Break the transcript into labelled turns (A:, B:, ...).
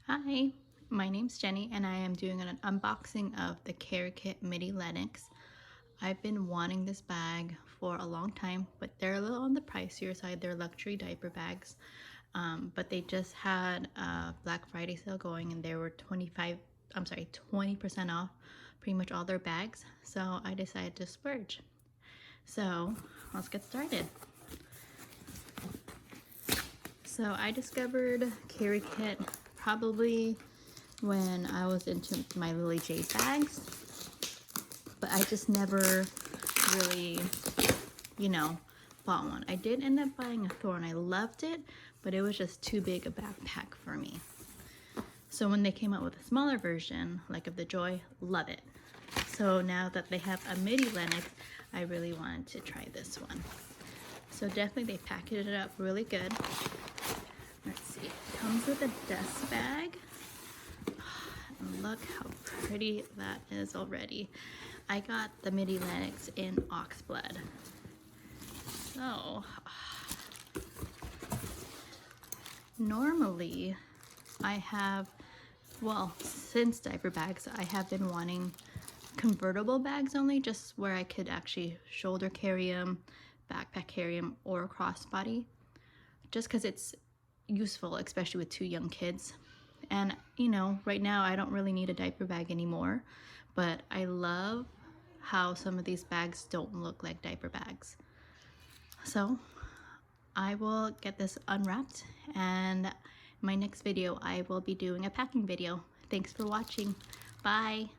A: Hi, my name's Jenny and I am doing an unboxing of the Kerikit Midi Lennox. I've been wanting this bag for a long time, but they're a little on the pricier side. They're luxury diaper bags, but they just had a Black Friday sale going and they were 20% off pretty much all their bags. So I decided to splurge. So let's get started. So I discovered Kerikit probably when I was into my Lily Jade bags, but I just never really, bought one. I did end up buying a Thorn. I loved it, but it was just too big a backpack for me. So when they came out with a smaller version, like of the Joy, love it. So now that they have a midi Lennox, I really wanted to try this one. So definitely they packaged it up really good. Let's see, it comes with a dust bag. And look how pretty that is already. I got the midi Lennox in Oxblood. So, normally I have, since diaper bags, I have been wanting convertible bags only, just where I could actually shoulder carry them, backpack carry them, or crossbody. Just because it's useful, especially with 2 young kids. And right now I don't really need a diaper bag anymore, but I love how some of these bags don't look like diaper bags. So I will get this unwrapped, and in my next video I will be doing a packing video. Thanks for watching. Bye.